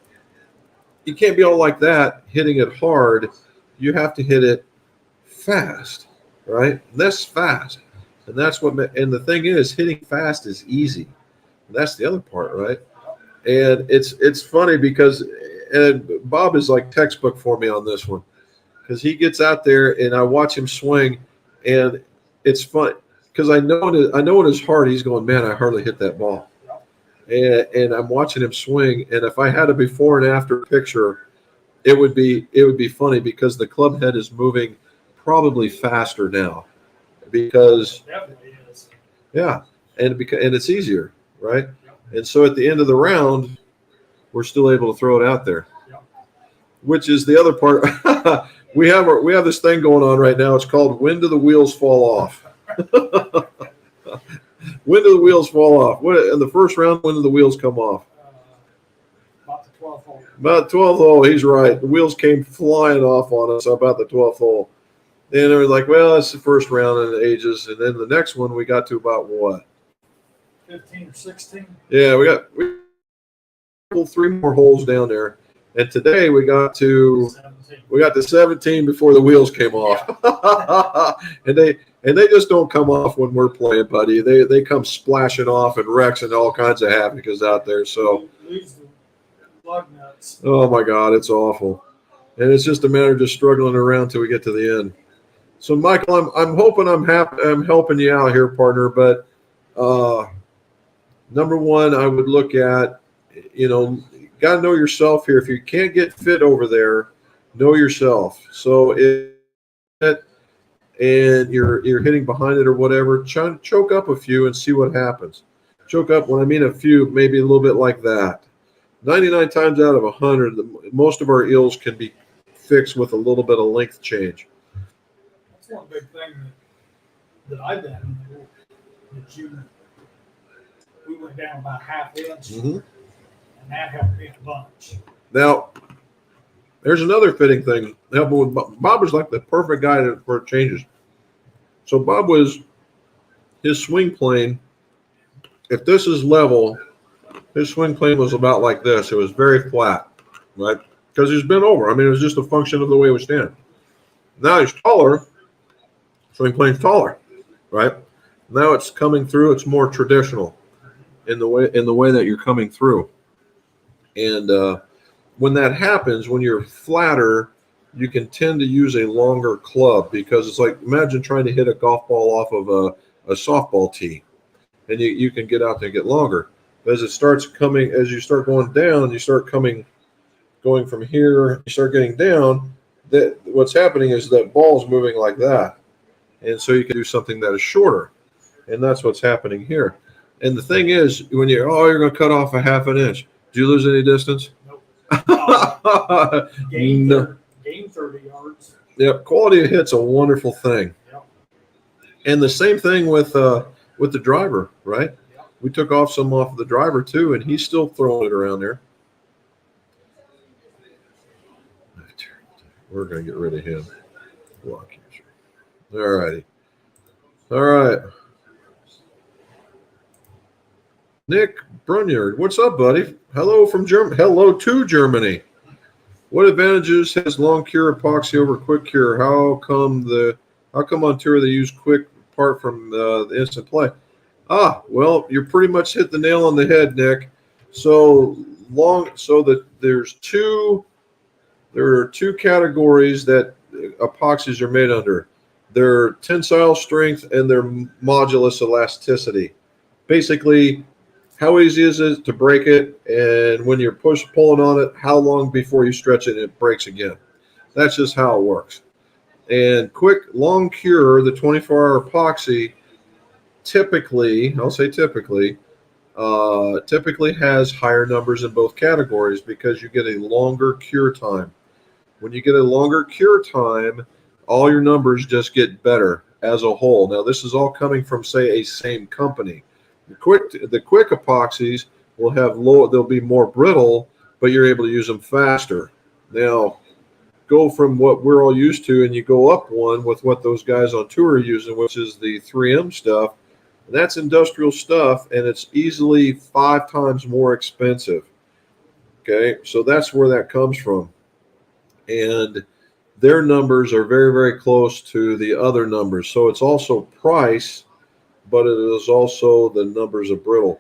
like that hitting it hard. You have to hit it fast, right? This fast, and that's what. And the thing is, hitting fast is easy. That's the other part, right? And it's funny because and Bob is like textbook for me on this one because he gets out there and I watch him swing, and it's fun because I know in his heart he's going, man, I hardly hit that ball, and I'm watching him swing, and if I had a before and after picture, it would be funny because the club head is moving probably faster now because Definitely is. yeah, and it's easier, right? And so at the end of the round, we're still able to throw it out there, which is the other part. we have this thing going on right now. It's called "When Do the Wheels Fall Off?" When do the wheels fall off? In the first round, when do the wheels come off? About the 12th hole. About 12th hole. He's right. The wheels came flying off on us about the 12th hole. And they were like, well, that's the first round in the ages. And then the next one, we got to about what? 15 or 16. Yeah, we pulled 3 more holes down there. And today we got to 17 before the wheels came off. and they just don't come off when we're playing, buddy. They come splashing off and wrecks and all kinds of havoc out there. So Lose the lug nuts. oh my God, it's awful. And it's just a matter of just struggling around till we get to the end. So Michael, I'm hoping I'm helping you out here, partner. But number one, I would look at, got to know yourself here. If you can't get fit over there, know yourself. So if and you're hitting behind it or whatever, choke up a few and see what happens. Choke up, when I mean a few, maybe a little bit like that. 99 times out of 100, most of our ills can be fixed with a little bit of length change. That's one big thing that I've done. We went down about half inch, and that helped me a bunch. Now, there's another fitting thing. Helping with Bob was like the perfect guy for changes. So Bob his swing plane. If this is level, his swing plane was about like this. It was very flat, right? Because he's been over. I mean, it was just a function of the way he was standing. Now he's taller. Swing plane's taller, right? Now it's coming through. It's more traditional in the way that you're coming through. And when that happens, when you're flatter, you can tend to use a longer club because it's like, imagine trying to hit a golf ball off of a softball tee, and you can get out there and get longer. But as it starts coming, as you start going down, you start going from here, you start getting down, that what's happening is that ball's moving like that. And so you can do something that is shorter. And that's what's happening here. And the thing is, when you're going to cut off a half an inch. Did you lose any distance? Nope. Gain 30 yards. Yep. Quality of hit's a wonderful thing. Yep. And the same thing with the driver, right? Yep. We took off some off of the driver too, and he's still throwing it around there. We're going to get rid of him. Block user. All righty. All right. Nick Brunyard, what's up, buddy? Hello from Germany. Hello to Germany. What advantages has long cure epoxy over quick cure? How come on tour they use quick apart from the instant play? Well, you pretty much hit the nail on the head, Nick. There are two categories that epoxies are made under. Their tensile strength and their modulus elasticity. Basically, how easy is it to break it? And when you're pulling on it, how long before you stretch it and it breaks again? That's just how it works. And quick, long cure, the 24-hour epoxy, typically has higher numbers in both categories because you get a longer cure time. When you get a longer cure time, all your numbers just get better as a whole. Now, this is all coming from, say, a same company. The quick epoxies will have they'll be more brittle, but you're able to use them faster. Now, go from what we're all used to and you go up one with what those guys on tour are using, which is the 3M stuff. And that's industrial stuff, and it's easily 5 times more expensive. Okay, so that's where that comes from. And their numbers are very, very close to the other numbers. So it's also price, but it is also the numbers of brittle.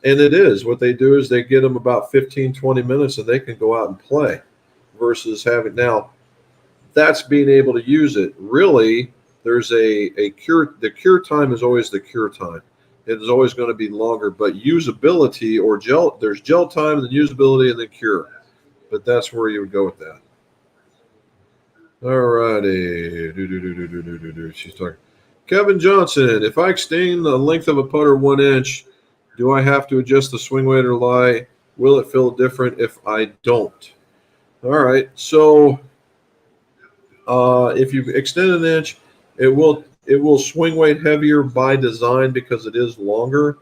And it is. What they do is they get them about 15, 20 minutes, and they can go out and play versus having. Now, that's being able to use it. Really, there's a cure. The cure time is always the cure time. It is always going to be longer, but usability or gel, there's gel time and then usability and then cure. But that's where you would go with that. All righty. She's talking. Kevin Johnson, if I extend the length of a putter 1 inch, do I have to adjust the swing weight or lie? Will it feel different if I don't? All right. So if you extend an inch, it will swing weight heavier by design because it is longer.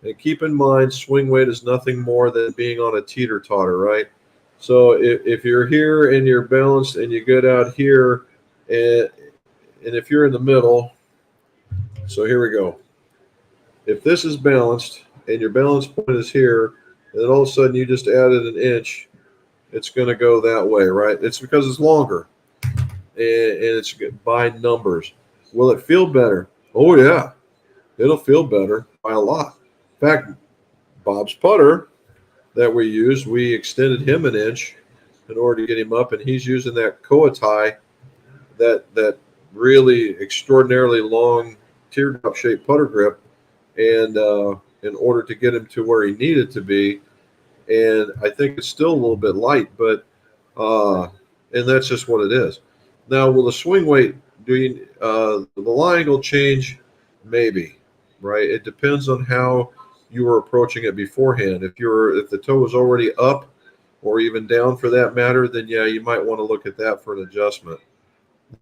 And keep in mind, swing weight is nothing more than being on a teeter-totter, right? So if you're here and you're balanced and you get out here, and if you're in the middle, so here we go. If this is balanced and your balance point is here, and then all of a sudden you just added an inch, it's going to go that way, right? It's because it's longer, and it's by numbers. Will it feel better? Oh, yeah. It'll feel better by a lot. In fact, Bob's putter that we used, we extended him an inch in order to get him up, and he's using that Koatai, that really extraordinarily long teardrop shaped putter grip, and in order to get him to where he needed to be. And I think it's still a little bit light, but and that's just what it is. Now, will the swing weight the lie angle change? Maybe, right? It depends on how you were approaching it beforehand. If the toe was already up or even down for that matter, then yeah, you might want to look at that for an adjustment.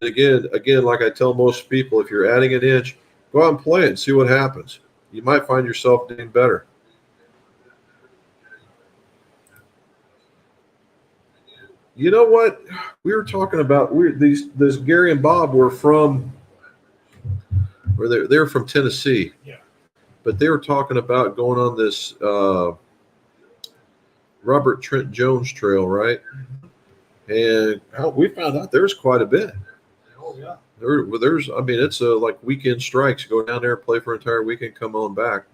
Again, like I tell most people, if you're adding an inch, go out and play it and see what happens. You might find yourself doing better. You know what? We were talking about this Gary and Bob were from they're from Tennessee. Yeah. But they were talking about going on this Robert Trent Jones trail, right? Mm-hmm. And we found out there's quite a bit. Oh yeah. It's like weekend strikes. Go down there, play for an entire weekend, come on back.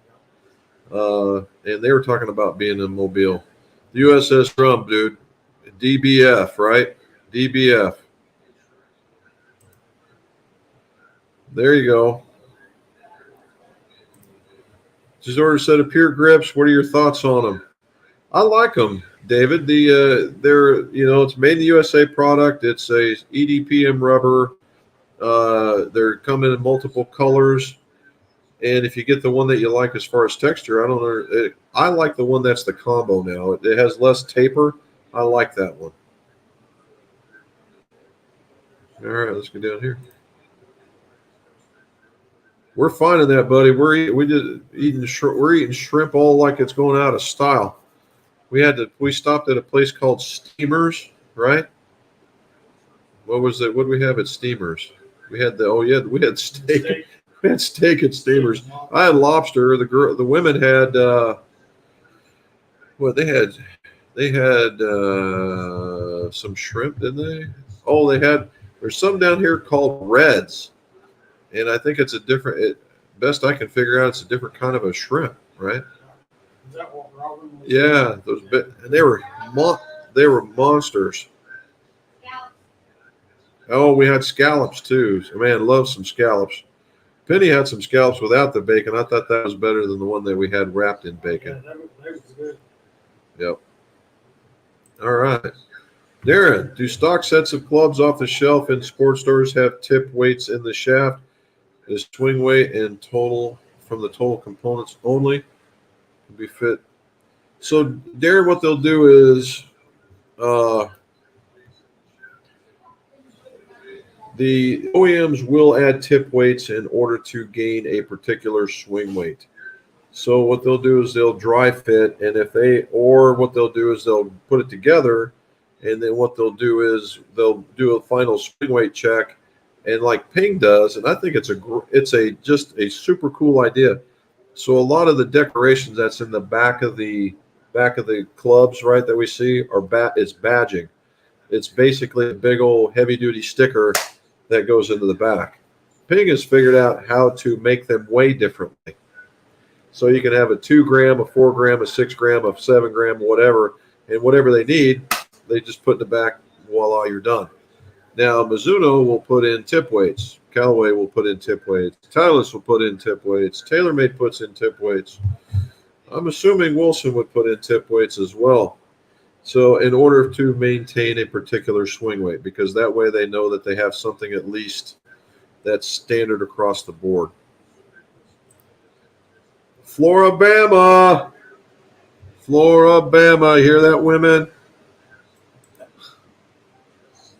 And they were talking about being in Mobile. The USS Trump, dude. DBF, right? DBF. There you go. Just ordered a set of Pure Grips. What are your thoughts on them? I like them, David. They're it's made in the USA product. It's a EDPM rubber. They're coming in multiple colors, and if you get the one that you like as far as texture, I don't know. I like the one that's the combo now. It has less taper. I like that one. All right, let's go down here. We're finding that, buddy. We're eating shrimp all like it's going out of style. We stopped at a place called Steamers, right? What was it? What did we have at Steamers? We had we had steak. We had steak at Steamers. I had lobster. The women had they had some shrimp, didn't they? Oh, there's some down here called Reds, and I think it's a different. Best I can figure out, it's a different kind of a shrimp, right? Is that what Robin was Yeah, and they were monsters. Oh, we had scallops too. Man, love some scallops. Penny had some scallops without the bacon. I thought that was better than the one that we had wrapped in bacon. Yeah, that was good. Yep. All right. Darren, do stock sets of clubs off the shelf in sports stores have tip weights in the shaft? Is swing weight and total from the total components only to be fit? So, Darren, what they'll do is the OEMs will add tip weights in order to gain a particular swing weight. So what they'll do is they'll dry fit, and what they'll do is they'll put it together And then what they'll do is they'll do a final swing weight check, and like Ping does, and I think it's just a super cool idea. So a lot of the decorations that's in the back of the clubs, right, that we see is badging. It's basically a big old heavy duty sticker that goes into the back. Ping has figured out how to make them weigh differently. So you can have a 2 gram, a 4 gram, a 6 gram, a 7 gram, whatever, and whatever they need, they just put in the back. Voila, you're done. Now Mizuno will put in tip weights. Callaway will put in tip weights. Titleist will put in tip weights. TaylorMade puts in tip weights. I'm assuming Wilson would put in tip weights as well. So in order to maintain a particular swing weight, because that way they know that they have something at least that's standard across the board. Florabama. Florabama. Hear that, women?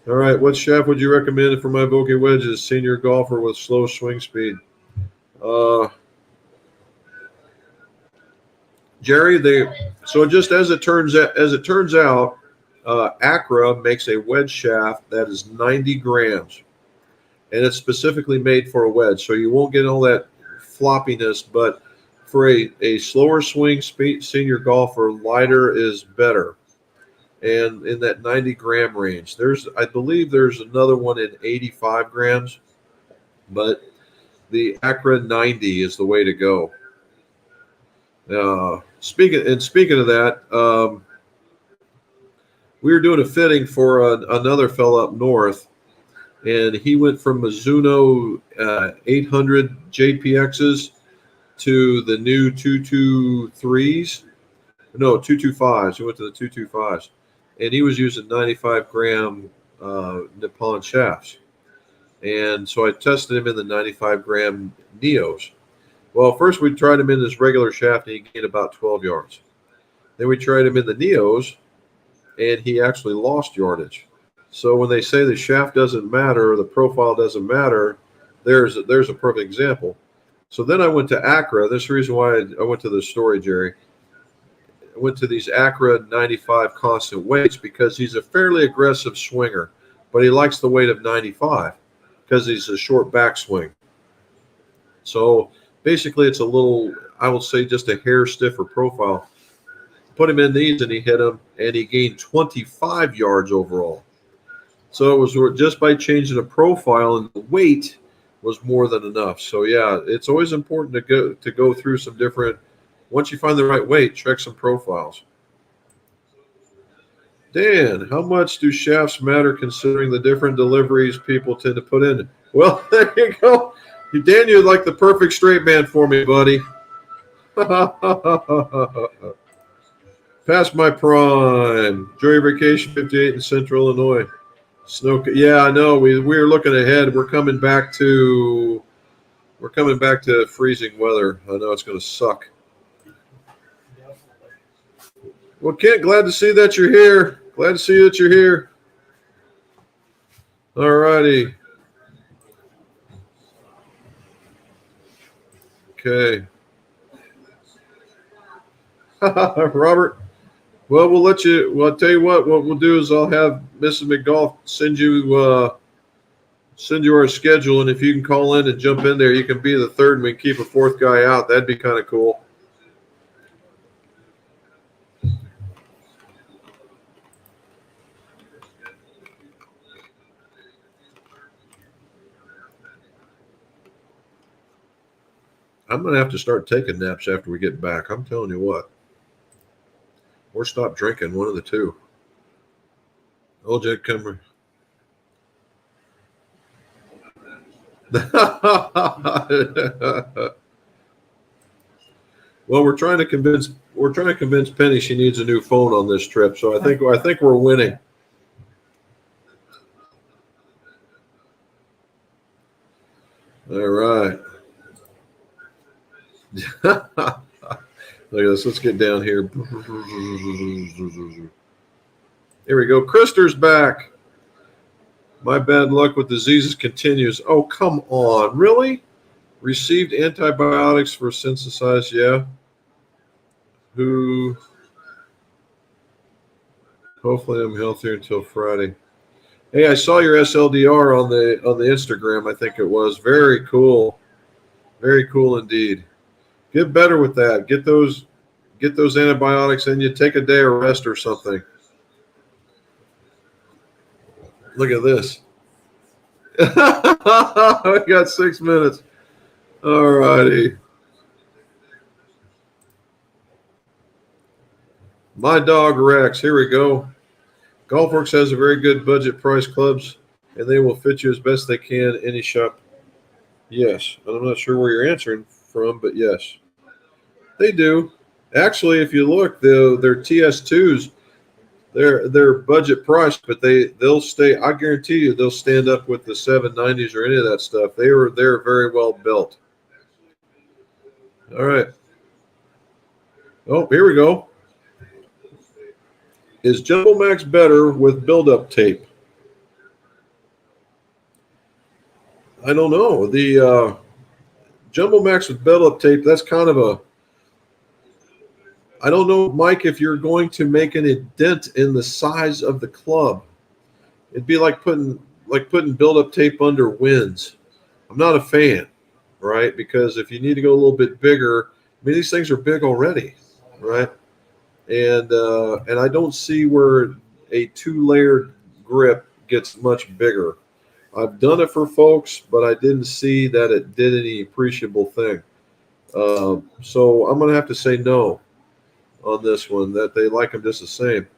All right. What shaft would you recommend for my bogey wedges? Senior golfer with slow swing speed. Jerry, so just as it turns out, Acra makes a wedge shaft that is 90 grams, and it's specifically made for a wedge, so you won't get all that floppiness. But for a slower swing speed, senior golfer, lighter is better, and in that 90 gram range. I believe there's another one in 85 grams, but the Acra 90 is the way to go. Speaking of that, we were doing a fitting for another fellow up north, and he went from Mizuno 800 JPXs to the new 223s. No, 225s. He went to the 225s, and he was using 95 gram Nippon shafts. And so I tested him in the 95 gram Neos. Well, first we tried him in this regular shaft, and he gained about 12 yards. Then we tried him in the Neos, and he actually lost yardage. So when they say the shaft doesn't matter or the profile doesn't matter, there's a perfect example. So then I went to Acra. This is the reason why I went to this story, Jerry. I went to these Acra 95 constant weights because he's a fairly aggressive swinger, but he likes the weight of 95 because he's a short backswing. So basically, it's a little, I will say, just a hair stiffer profile. Put him in these, and he hit them, and he gained 25 yards overall. So it was just by changing the profile, and the weight was more than enough. So yeah, it's always important to go through some different. Once you find the right weight, check some profiles. Dan, how much do shafts matter considering the different deliveries people tend to put in? Well, there you go. Dan, you're like the perfect straight man for me, buddy. Past my prime. Enjoy your vacation, 58 in Central Illinois. Snow. Yeah, I know. We're looking ahead. We're coming back to freezing weather. I know it's going to suck. Well, Kent, glad to see that you're here. Glad to see that you're here. All righty. Okay. Robert. Well, I'll tell you what we'll do is I'll have Mrs. McGolf send you our schedule, and if you can call in and jump in there, you can be the third and we keep a fourth guy out. That'd be kind of cool. I'm going to have to start taking naps after we get back. I'm telling you what. Or stop drinking, one of the two. Old Jack Cumber. Well, we're trying to convince Penny she needs a new phone on this trip, so I think we're winning. All right. Look at this. Let's get down here. Here we go. Krister's back. My bad luck with diseases continues. Oh, come on. Really? Received antibiotics for synthesized, yeah. Who? Hopefully I'm healthier until Friday. Hey, I saw your SLDR on the Instagram, I think it was. Very cool. Very cool indeed. Get better with that. Get those antibiotics and you take a day of rest or something. Look at this. We got 6 minutes. All righty. My dog Rex. Here we go. Golfworks has a very good budget price clubs, and they will fit you as best they can any shop. Yes. I'm not sure where you're answering from, but yes. They do. Actually, if you look, their TS2s, they're budget priced, but they'll stay. I guarantee you, they'll stand up with the 790s or any of that stuff. They're very well built. All right. Oh, here we go. Is Jumbo Max better with build-up tape? I don't know. The Jumbo Max with build-up tape, that's kind of a. I don't know, Mike, if you're going to make an indent in the size of the club. It'd be like putting build-up tape under winds. I'm not a fan, right? Because if you need to go a little bit bigger, I mean, these things are big already, right? And I don't see where a 2-layered grip gets much bigger. I've done it for folks, but I didn't see that it did any appreciable thing. So I'm going to have to say no on this one, that they like them just the same.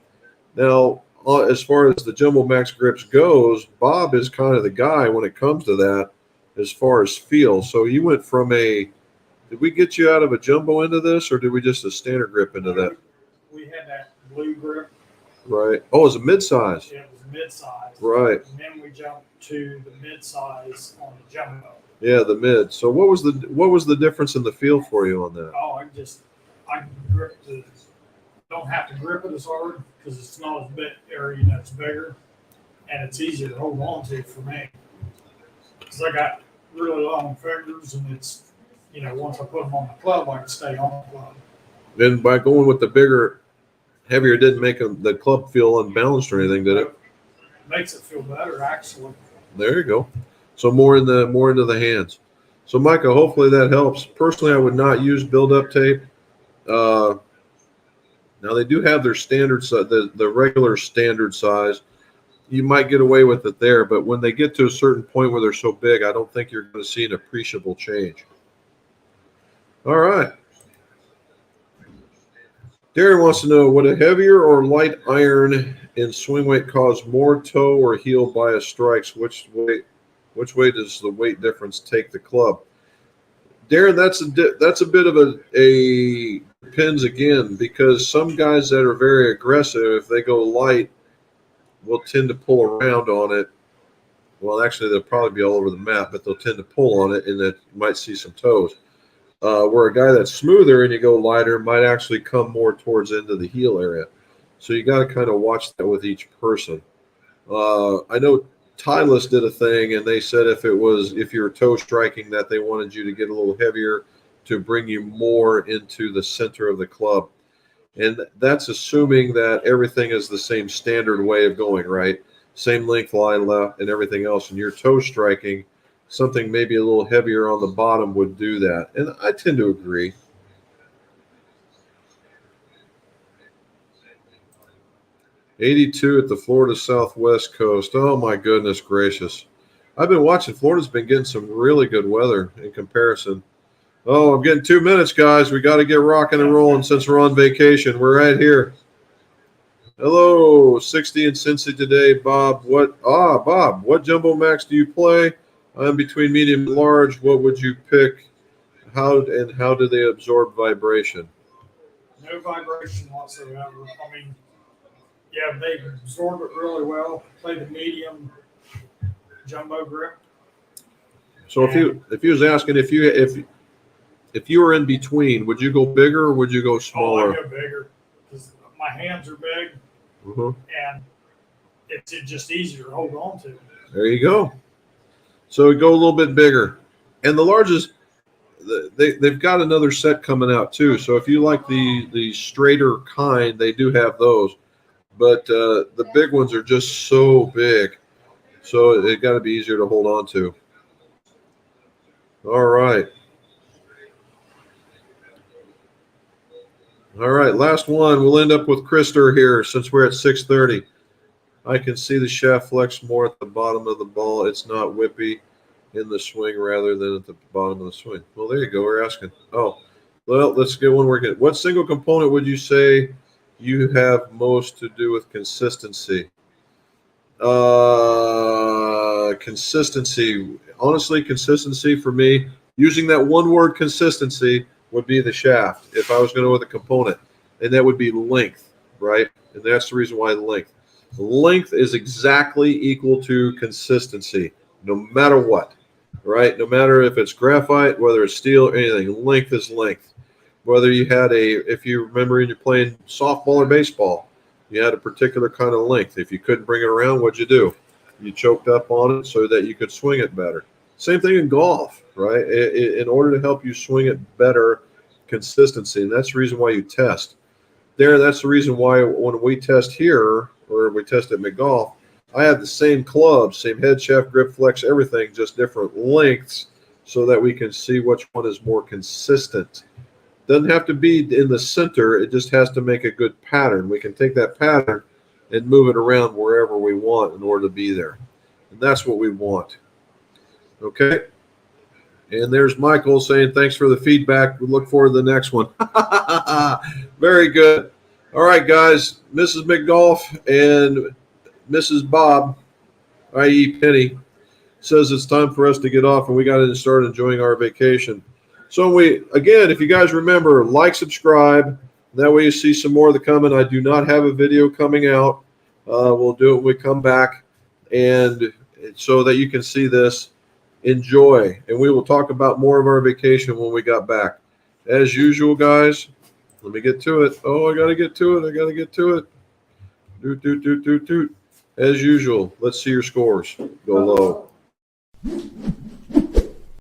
Now, as far as the Jumbo Max grips goes, Bob is kind of the guy when it comes to that as far as feel. So you went from did we get you out of a Jumbo into this, or did we just a standard grip into that? We had that blue grip. Right. Oh, it was a mid-size. Yeah, it was mid-size. Right. And then we jumped to the mid-size on the Jumbo. Yeah, the mid. So what was the difference in the feel for you on that? Oh, I grip don't have to grip it as hard because it's not as big area that's bigger, and it's easier to hold on to for me because I got really long fingers, and it's once I put them on the club, I can stay on the club. And by going with the bigger, heavier, didn't make the club feel unbalanced or anything, did it? Makes it feel better, actually. There you go. So more into the hands. So Micah, hopefully that helps. Personally, I would not use build-up tape. Now they do have their standard size, the regular standard size. You might get away with it there, but when they get to a certain point where they're so big, I don't think you're going to see an appreciable change. All right. Darren wants to know, would a heavier or light iron in swing weight cause more toe or heel bias strikes? Which way does the weight difference take the club? Darren, that's a bit of a depends again, because some guys that are very aggressive, if they go light, will tend to pull around on it. Well, actually, they'll probably be all over the map, but they'll tend to pull on it, and that you might see some toes. Where a guy that's smoother and you go lighter might actually come more towards into the heel area. So you got to kind of watch that with each person. I know Titleist did a thing, and they said if you're toe striking, that they wanted you to get a little heavier to bring you more into the center of the club. And that's assuming that everything is the same standard way of going, right? Same length line left and everything else. And you're toe striking, something maybe a little heavier on the bottom would do that. And I tend to agree. '82 at the Florida Southwest Coast. Oh, my goodness gracious. I've been watching. Florida's been getting some really good weather in comparison. Oh, I'm getting 2 minutes, guys. We got to get rocking and rolling since we're on vacation. We're right here. Hello, 60 in Cincy today, Bob. Bob, what Jumbo Max do you play? I'm between medium and large. What would you pick? How do they absorb vibration? No vibration whatsoever. I mean, yeah, they absorb it really well. Play the medium Jumbo grip. So if he was asking if you were in between, would you go bigger or would you go smaller? Oh, I go bigger because my hands are big, and it's just easier to hold on to. There you go. So go a little bit bigger, and the largest. They've got another set coming out too. So if you like the straighter kind, they do have those. but the big ones are just so big. So it got to be easier to hold on to. All right. All right, last one. We'll end up with Krister here since we're at 6:30. I can see the shaft flex more at the bottom of the ball. It's not whippy in the swing rather than at the bottom of the swing. Well, there you go. We're asking. Oh, well, let's get one working. What single component would you say you have most to do with consistency? Consistency. Honestly, consistency for me, using that one word consistency would be the shaft if I was going to go with a component. And that would be length, right? And that's the reason why length. Length is exactly equal to consistency, no matter what, right? No matter if it's graphite, whether it's steel, or anything, length is length. Whether you had if you remember you're playing softball or baseball, you had a particular kind of length. If you couldn't bring it around, what'd you do? You choked up on it so that you could swing it better. Same thing in golf, right? In order to help you swing it better, consistency, and that's the reason why you test. That's the reason why when we test here, or we test at McGolf, I have the same clubs, same head, shaft, grip, flex, everything, just different lengths so that we can see which one is more consistent. Doesn't have to be in the center. It just has to make a good pattern. We can take that pattern and move it around wherever we want in order to be there. And that's what we want. Okay? And there's Michael saying, thanks for the feedback. We look forward to the next one. Very good. All right, guys. Mrs. McGolf and Mrs. Bob, i.e. Penny, says it's time for us to get off and we got to start enjoying our vacation. So again, if you guys remember, like, subscribe. That way you see some more of the coming. I do not have a video coming out. We'll do it when we come back, and so that you can see this. Enjoy, and we will talk about more of our vacation when we got back. As usual, guys, let me get to it. Oh, I got to get to it. Doot. As usual, let's see your scores. Go low.